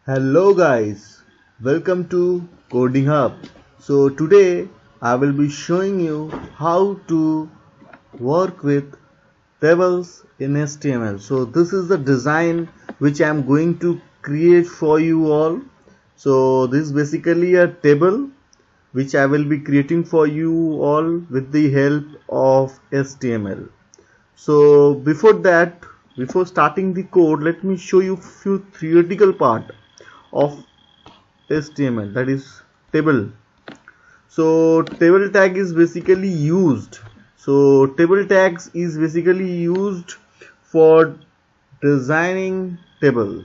Hello guys, welcome to Coding Hub. So today I will be showing you how to work with tables in HTML. So this is the design which I am going to create for you all. So this is basically a table which I will be creating for you all with the help of HTML. So before starting the code, let me show you few theoretical part of HTML, that is table. So table tag is basically used. So table tags is basically used for designing table.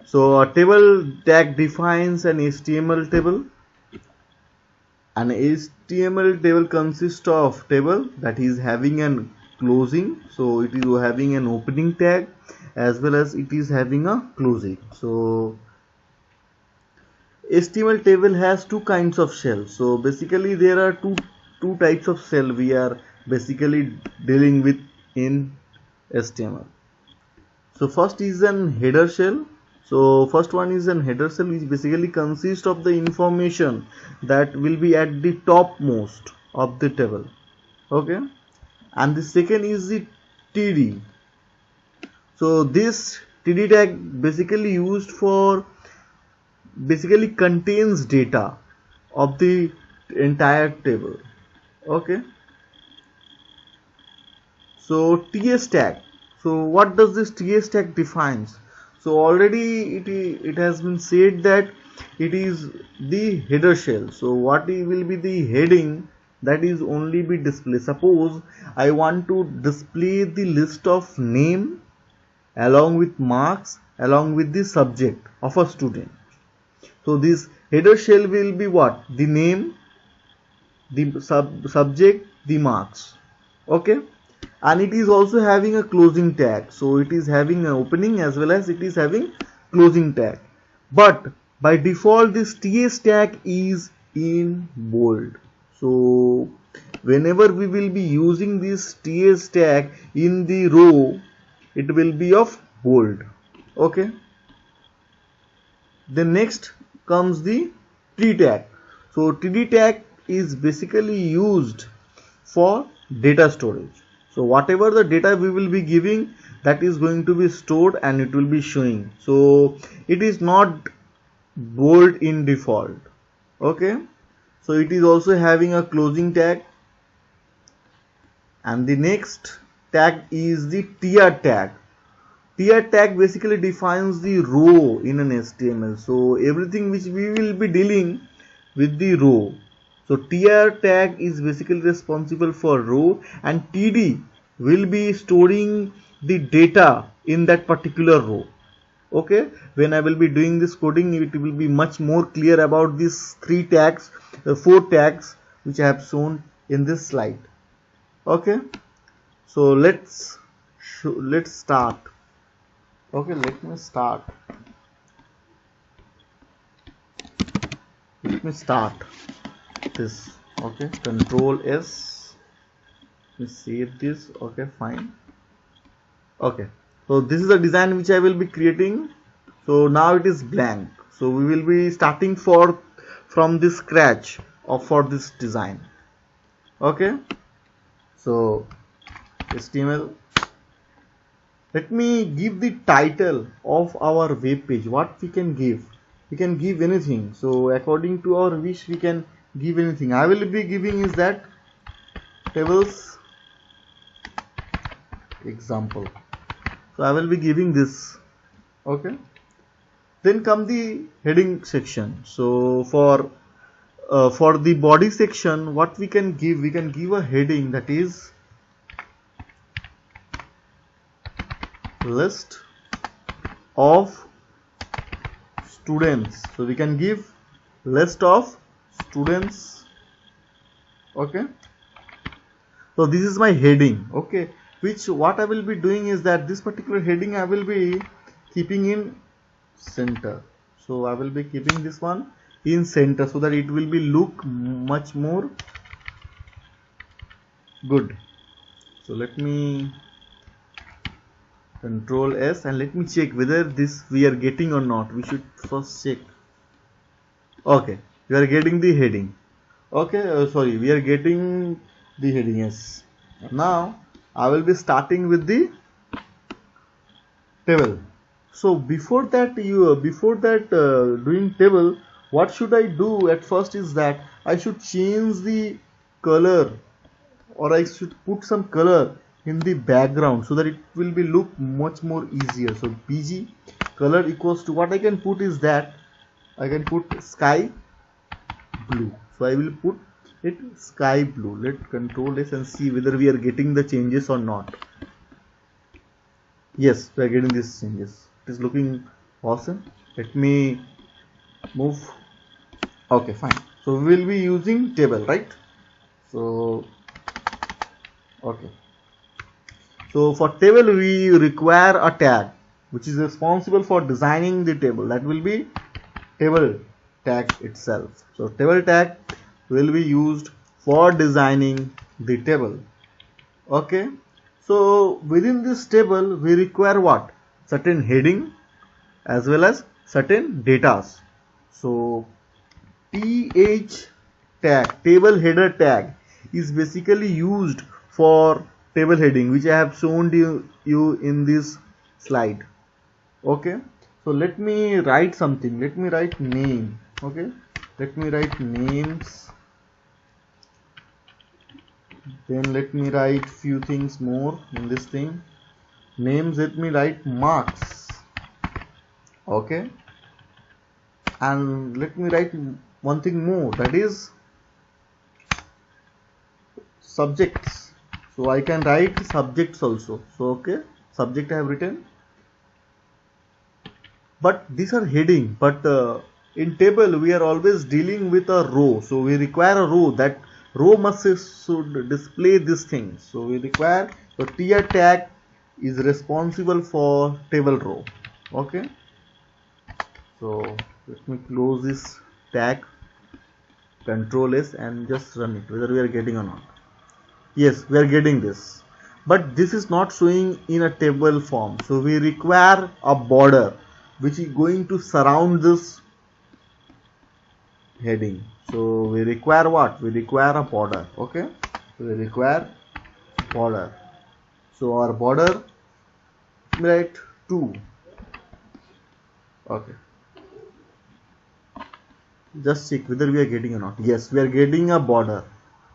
So a table tag defines an HTML table. An HTML table consists of table that is having an closing. So it is having an opening tag as well as it is having a closing. So HTML table has two kinds of shell. So basically there are two types of shell we are basically dealing with in HTML. So first is an header shell. So first one is an header shell, which basically consists of the information that will be at the topmost of the table. Okay, and the second is the TD. So this TD tag basically used for basically contains data of the entire table. Okay, so TS tag. So what does this TS tag defines? So already it has been said that it is the header shell. So what will be the heading that is only be displayed? Suppose I want to display the list of name along with marks along with the subject of a student. So this header shell will be what? The name, the subject, the marks. Okay, and it is also having a closing tag. So it is having an opening as well as it is having closing tag. But by default this TS tag is in bold. So whenever we will be using this TS tag in the row, it will be of bold. Okay. Then next comes the TD tag. So TD tag is basically used for data storage. So whatever the data we will be giving, that is going to be stored and it will be showing. So it is not bold in default. Okay, so it is also having a closing tag, and the next tag is the TR tag. TR tag basically defines the row in an HTML. So everything which we will be dealing with the row. So TR tag is basically responsible for row, and TD will be storing the data in that particular row. Okay, when I will be doing this coding, it will be much more clear about these three tags, the four tags which I have shown in this slide. Okay, so let's start. Okay, let me start this. Okay, Control S, let me save this. Okay, fine. Okay, so this is the design which I will be creating. So now it is blank, so we will be starting from the scratch for this design. Okay, so HTML, let me give the title of our web page. What we can give? We can give anything. So according to our wish, we can give anything. I will be giving is that tables example. So I will be giving this. Okay. Then come the heading section. So for the body section, what we can give? We can give a heading that is list of students. So we can give list of students. Okay, so this is my heading. Okay, what I will be doing is that this particular heading I will be keeping in center. So I will be keeping this one in center so that it will be look much more good. So let me Control S, and let me check whether this we are getting or not. We should first check. Okay, we are getting the heading. Okay, sorry, we are getting the heading. Yes. Now I will be starting with the table. So before that, doing table, what should I do at first is that I should change the color, or I should put some color in the background so that it will be look much more easier. So bg color equals to, what I can put is that I can put sky blue. So I will put it sky blue. Let Control S and see whether we are getting the changes or not. Yes, we are getting these changes. It is looking awesome. Let me move. Okay, fine. So we will be using table, right? So okay. So for table we require a tag which is responsible for designing the table. That will be table tag itself. So table tag will be used for designing the table. Okay. So within this table we require what? Certain heading as well as certain data. So th tag, table header tag, is basically used for table heading, which I have shown you in this slide. Okay, so let me write something. Let me write name. Okay, let me write names. Then let me write few things more in this thing. Names, let me write marks. Okay, and let me write one thing more, that is subjects. So I can write subjects also. So okay, subject I have written, but these are heading. But in table we are always dealing with a row, so we require a row. That row should display this thing. So we require, so tier tag is responsible for table row. Okay, so let me close this tag, Control S, and just run it, whether we are getting or not. Yes, we are getting this, but this is not showing in a table form. So we require a border which is going to surround this heading. So we require what? We require a border. Okay, so we require border. So our border, right, 2. Okay, just check whether we are getting or not. Yes, we are getting a border.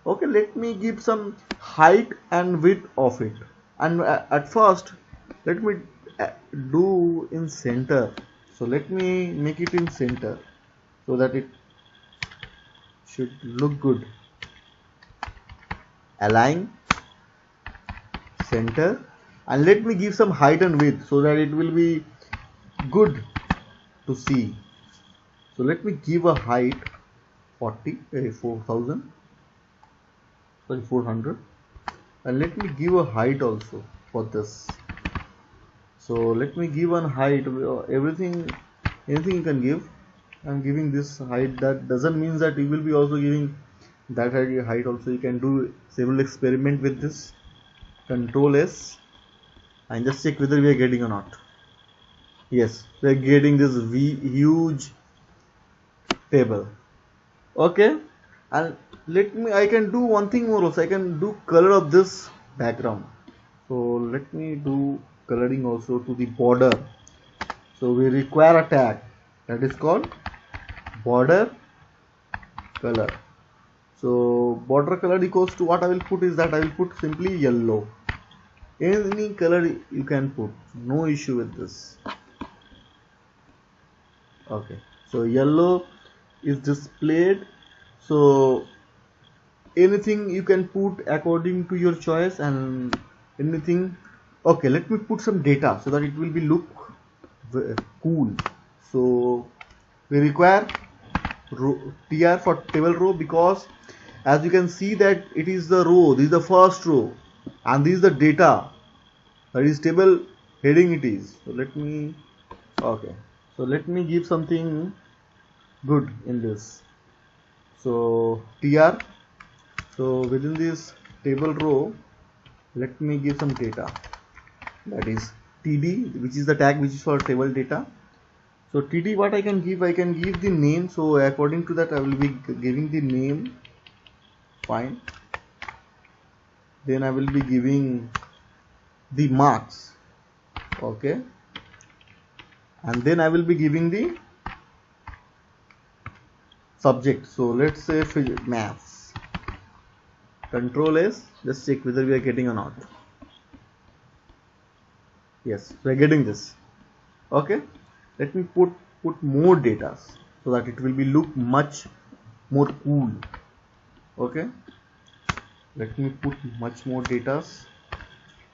Okay, let me give some height and width of it, and at first let me do in center. So let me make it in center so that it should look good. Align, center, and let me give some height and width so that it will be good to see. So let me give a height 4,000, sorry, 400, and let me give a height also for this. So let me give one height, anything you can give. I'm giving this height. That doesn't mean that you will be also giving that height also. You can do several experiment with this. Control S and just check whether we are getting or not. Yes, we are getting this huge table. Okay, and I can do one thing more also. I can do color of this background. So let me do coloring also to the border. So we require a tag that is called border color. So border color equals to, what I will put is that I will put simply yellow. Any color you can put, no issue with this. Okay, so yellow is displayed. So anything you can put according to your choice, and anything. Okay, let me put some data so that it will be look cool. So we require tr for table row, because as you can see that it is the row, this is the first row, and this is the data, that is table heading it is. So let me, okay, so let me give something good in this. So tr, so within this table row let me give some data, that is TD, which is the tag which is for table data. So TD, what I can give the name. So according to that I will be giving the name. Fine. Then I will be giving the marks. Okay. And then I will be giving the subject. So let's say maths. Control S, just check whether we are getting or not. Yes, we are getting this. Okay. Let me put more data so that it will be look much more cool. Okay. Let me put much more data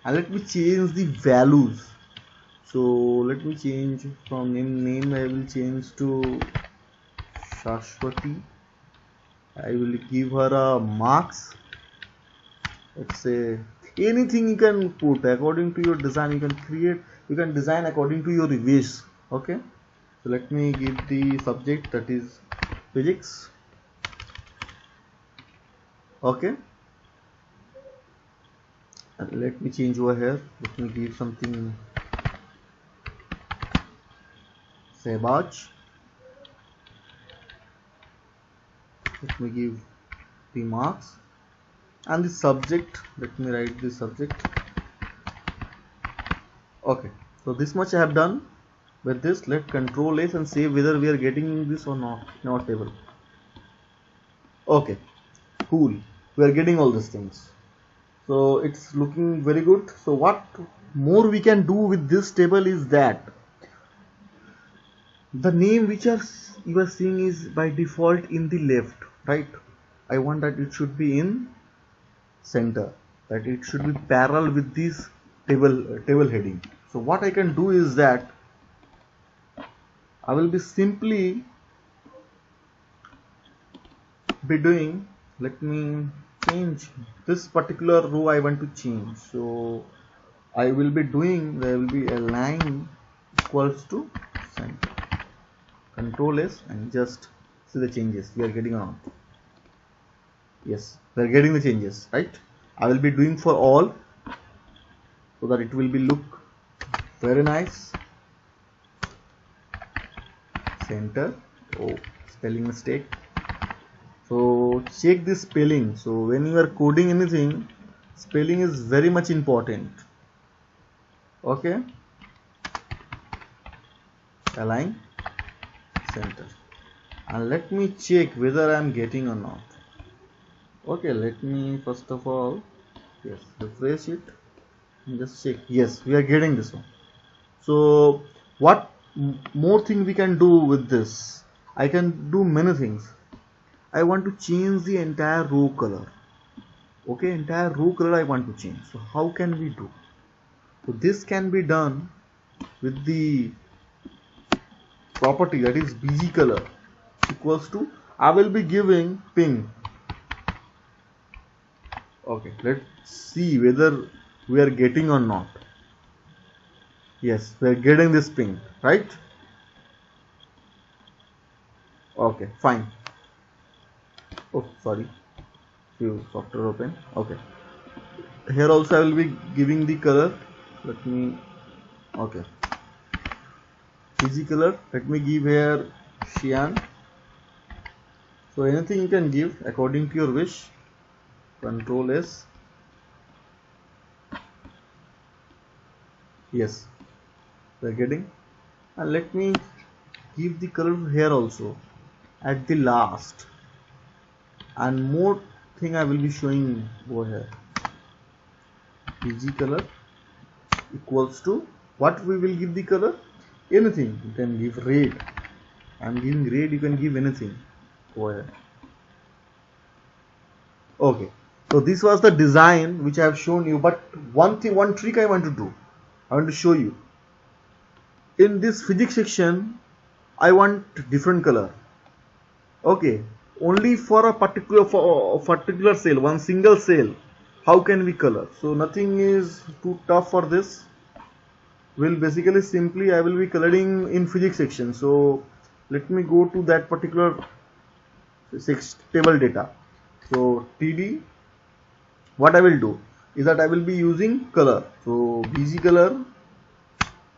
and let me change the values. So let me change from name I will change to Shashwati. I will give her a marks. Let's say anything you can put according to your design. You can design according to your wish. Okay. So let me give the subject, that is physics. Okay. And let me change over here. Let me give something Sebaj. Let me give the marks and the subject. Let me write the subject. Okay, so this much I have done. With this, let Control S and save whether we are getting this or not in our table. Okay, cool. We are getting all these things. So it's looking very good. So what more we can do with this table is that the name which you are seeing is by default in the left, right? I want that it should be in center, that it should be parallel with this table heading. So what I can do is that I will be simply be doing, let me change this particular row I want to change. So I will be doing, there will be a line equals to center. Control S and just see the changes we are getting on. Yes, we are getting the changes, right? I will be doing for all so that it will be look very nice. Center. Oh, spelling mistake. So check the spelling. So when you are coding anything, spelling is very much important. Okay. Align center. And let me check whether I am getting or not. Okay, let me first of all, yes, refresh it and just check. Yes, we are getting this one. So what more thing we can do with this? I can do many things. I want to change the entire row color. Okay, entire row color I want to change. So how can we do? So this can be done with the property, that is bg color equals to, I will be giving pink. Okay, let's see whether we are getting or not. Yes, we are getting this pink, right? Okay, fine. Oh, sorry, few software open. Okay, here also I will be giving the color. Let me, okay, bg color. Let me give here cyan. So anything you can give according to your wish. Control S. Yes, we are getting. And let me give the color here also at the last. And more thing I will be showing over here. bg color equals to, what we will give the color? Anything. You can give red. I am giving red, you can give anything over here. Okay, so this was the design which I have shown you, but one trick I want to do, I want to show you. In this physics section I want different color. Okay, only for a particular cell, one single cell, how can we color? So nothing is too tough for this. Will basically simply I will be coloring in physics section. So let me go to that particular table data. So TD, what I will do is that I will be using color. So bg color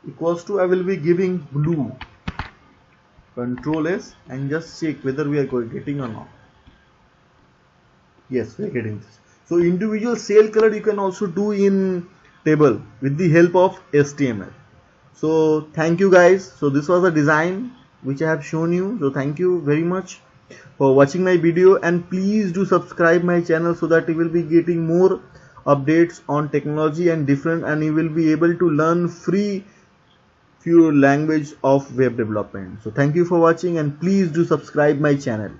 equals to, I will be giving blue, Control S, and just check whether we are getting or not. Yes, we are getting this. So individual cell color you can also do in table with the help of HTML. So thank you guys. So this was a design which I have shown you. So thank you very much for watching my video, and please do subscribe my channel so that you will be getting more updates on technology and you will be able to learn free few language of web development. So thank you for watching, and please do subscribe my channel.